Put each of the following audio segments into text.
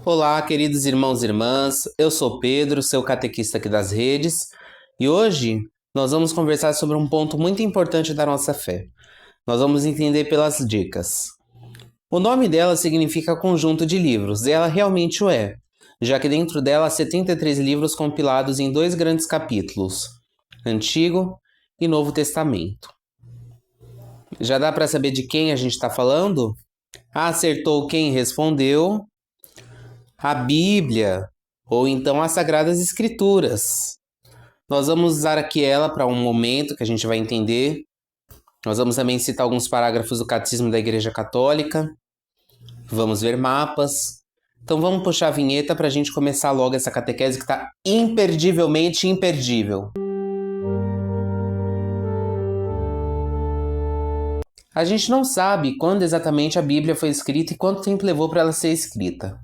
Olá, queridos irmãos e irmãs. Eu sou Pedro, seu catequista aqui das redes, e hoje nós vamos conversar sobre um ponto muito importante da nossa fé. Nós vamos entender pelas dicas. O nome dela significa conjunto de livros, e ela realmente o é, já que dentro dela há 73 livros compilados em dois grandes capítulos, Antigo e Novo Testamento. Já dá para saber de quem a gente está falando? Acertou quem respondeu. A Bíblia, ou então as Sagradas Escrituras. Nós vamos usar aqui ela para um momento que a gente vai entender. Nós vamos também citar alguns parágrafos do Catecismo da Igreja Católica. Vamos ver mapas. Então vamos puxar a vinheta para a gente começar logo essa catequese que está imperdivelmente imperdível. A gente não sabe quando exatamente a Bíblia foi escrita e quanto tempo levou para ela ser escrita.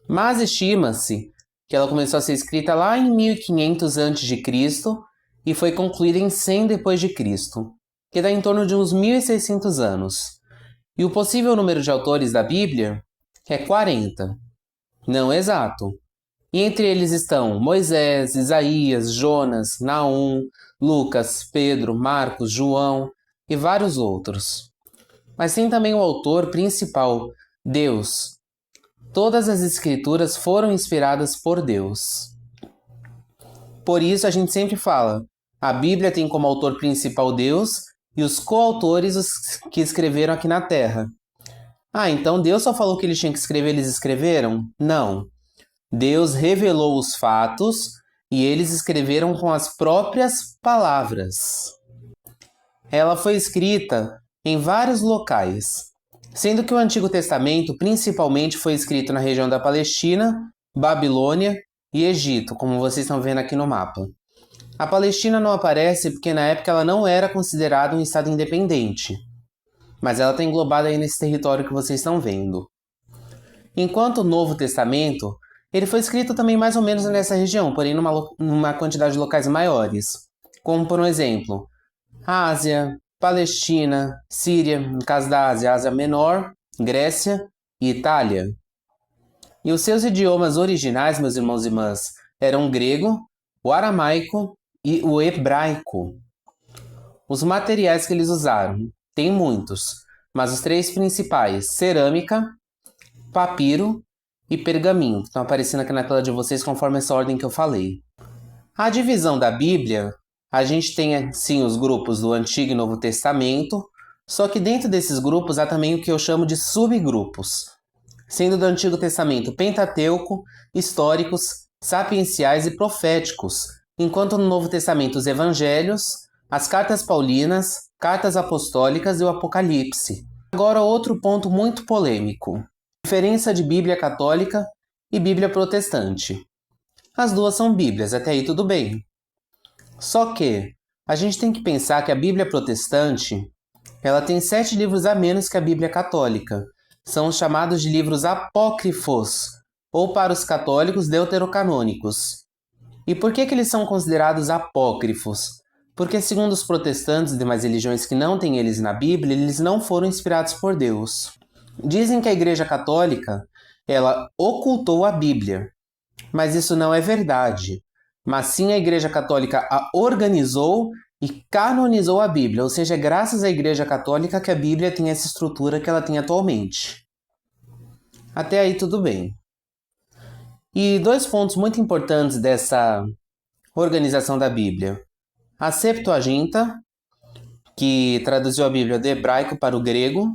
Mas estima-se que ela começou a ser escrita lá em 1500 a.C. e foi concluída em 100 d.C., que dá em torno de uns 1600 anos. E o possível número de autores da Bíblia é 40. Não exato. E entre eles estão Moisés, Isaías, Jonas, Naum, Lucas, Pedro, Marcos, João e vários outros. Mas tem também o autor principal, Deus. Todas as escrituras foram inspiradas por Deus. Por isso a gente sempre fala, a Bíblia tem como autor principal Deus e os coautores os que escreveram aqui na Terra. Então Deus só falou que eles tinham que escrever, eles escreveram? Não. Deus revelou os fatos e eles escreveram com as próprias palavras. Ela foi escrita em vários locais, sendo que o Antigo Testamento principalmente foi escrito na região da Palestina, Babilônia e Egito, como vocês estão vendo aqui no mapa. A Palestina não aparece porque na época ela não era considerada um estado independente, mas ela está englobada aí nesse território que vocês estão vendo. Enquanto o Novo Testamento, ele foi escrito também mais ou menos nessa região, porém numa quantidade de locais maiores, como por um exemplo, Ásia, Palestina, Síria, no caso da Ásia, Ásia Menor, Grécia e Itália. E os seus idiomas originais, meus irmãos e irmãs, eram o grego, o aramaico e o hebraico. Os materiais que eles usaram, tem muitos, mas os três principais, cerâmica, papiro e pergaminho, que estão aparecendo aqui na tela de vocês conforme essa ordem que eu falei. A divisão da Bíblia, a gente tem, sim, os grupos do Antigo e Novo Testamento, só que dentro desses grupos há também o que eu chamo de subgrupos, sendo do Antigo Testamento Pentateuco, históricos, sapienciais e proféticos, enquanto no Novo Testamento os Evangelhos, as Cartas Paulinas, Cartas Apostólicas e o Apocalipse. Agora outro ponto muito polêmico, diferença de Bíblia Católica e Bíblia Protestante. As duas são Bíblias, até aí tudo bem. Só que a gente tem que pensar que a Bíblia protestante ela tem 7 livros a menos que a Bíblia católica. São os chamados de livros apócrifos, ou para os católicos, deuterocanônicos. E por que eles são considerados apócrifos? Porque, segundo os protestantes e demais religiões que não têm eles na Bíblia, eles não foram inspirados por Deus. Dizem que a Igreja Católica ela ocultou a Bíblia, mas isso não é verdade. Mas sim a Igreja Católica a organizou e canonizou a Bíblia, ou seja, é graças à Igreja Católica que a Bíblia tem essa estrutura que ela tem atualmente. Até aí tudo bem. E 2 pontos muito importantes dessa organização da Bíblia. A Septuaginta, que traduziu a Bíblia do hebraico para o grego,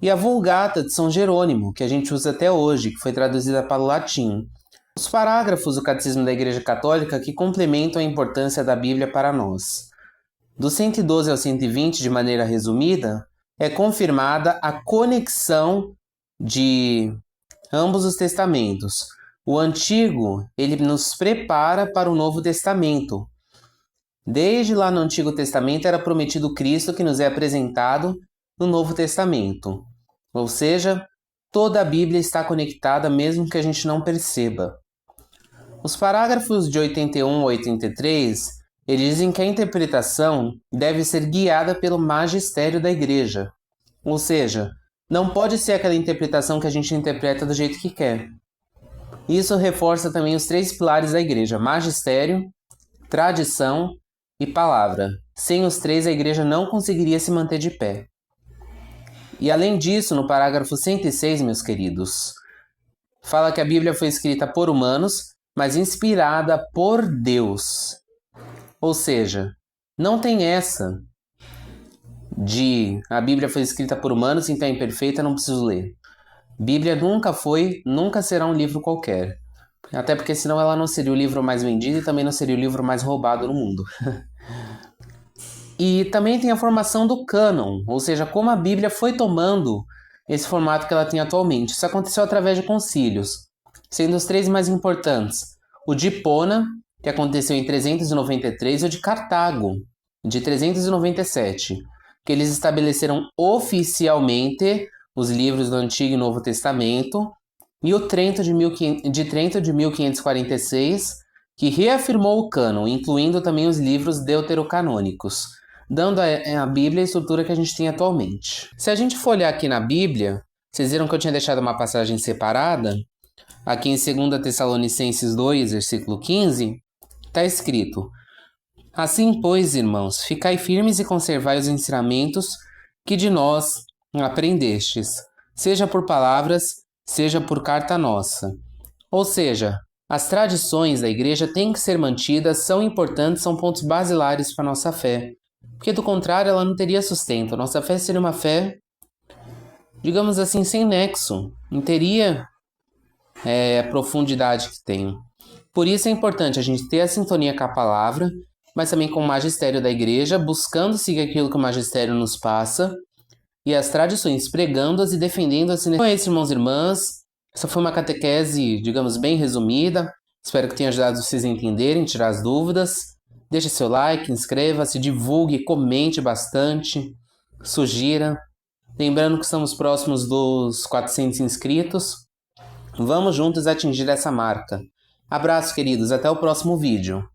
e a Vulgata de São Jerônimo, que a gente usa até hoje, que foi traduzida para o latim. Os parágrafos do Catecismo da Igreja Católica que complementam a importância da Bíblia para nós. Do 112 ao 120, de maneira resumida, é confirmada a conexão de ambos os testamentos. O Antigo, ele nos prepara para o Novo Testamento. Desde lá no Antigo Testamento era prometido Cristo que nos é apresentado no Novo Testamento. Ou seja, toda a Bíblia está conectada mesmo que a gente não perceba. Os parágrafos de 81 a 83, eles dizem que a interpretação deve ser guiada pelo magistério da Igreja. Ou seja, não pode ser aquela interpretação que a gente interpreta do jeito que quer. Isso reforça também os 3 pilares da igreja: magistério, tradição e palavra. Sem os 3, a igreja não conseguiria se manter de pé. E além disso, no parágrafo 106, meus queridos, fala que a Bíblia foi escrita por humanos, mas inspirada por Deus. Ou seja, não tem essa de a Bíblia foi escrita por humanos, então é imperfeita, não preciso ler. Bíblia nunca será um livro qualquer. Até porque senão ela não seria o livro mais vendido e também não seria o livro mais roubado no mundo. E também tem a formação do cânon, ou seja, como a Bíblia foi tomando esse formato que ela tem atualmente. Isso aconteceu através de concílios, sendo os 3 mais importantes: o de Hipona, que aconteceu em 393, e o de Cartago, de 397, que eles estabeleceram oficialmente os livros do Antigo e Novo Testamento, e o Trento de 1546, que reafirmou o cânon, incluindo também os livros deuterocanônicos, dando à Bíblia a estrutura que a gente tem atualmente. Se a gente for olhar aqui na Bíblia, vocês viram que eu tinha deixado uma passagem separada? Aqui em 2 Tessalonicenses 2, versículo 15, está escrito: Assim, pois, irmãos, ficai firmes e conservai os ensinamentos que de nós aprendestes, seja por palavras, seja por carta nossa. Ou seja, as tradições da igreja têm que ser mantidas, são importantes, são pontos basilares para a nossa fé. Porque do contrário, ela não teria sustento. Nossa fé seria uma fé, digamos assim, sem nexo. Não teria a profundidade que tem. Por isso é importante a gente ter a sintonia com a palavra, mas também com o magistério da igreja, buscando seguir aquilo que o magistério nos passa, e as tradições, pregando-as e defendendo-as. Então é isso, irmãos e irmãs. Essa foi uma catequese, digamos, bem resumida. Espero que tenha ajudado vocês a entenderem, tirar as dúvidas. Deixe seu like, inscreva-se, divulgue, comente bastante, sugira. Lembrando que estamos próximos dos 400 inscritos. Vamos juntos atingir essa marca. Abraço, queridos. Até o próximo vídeo.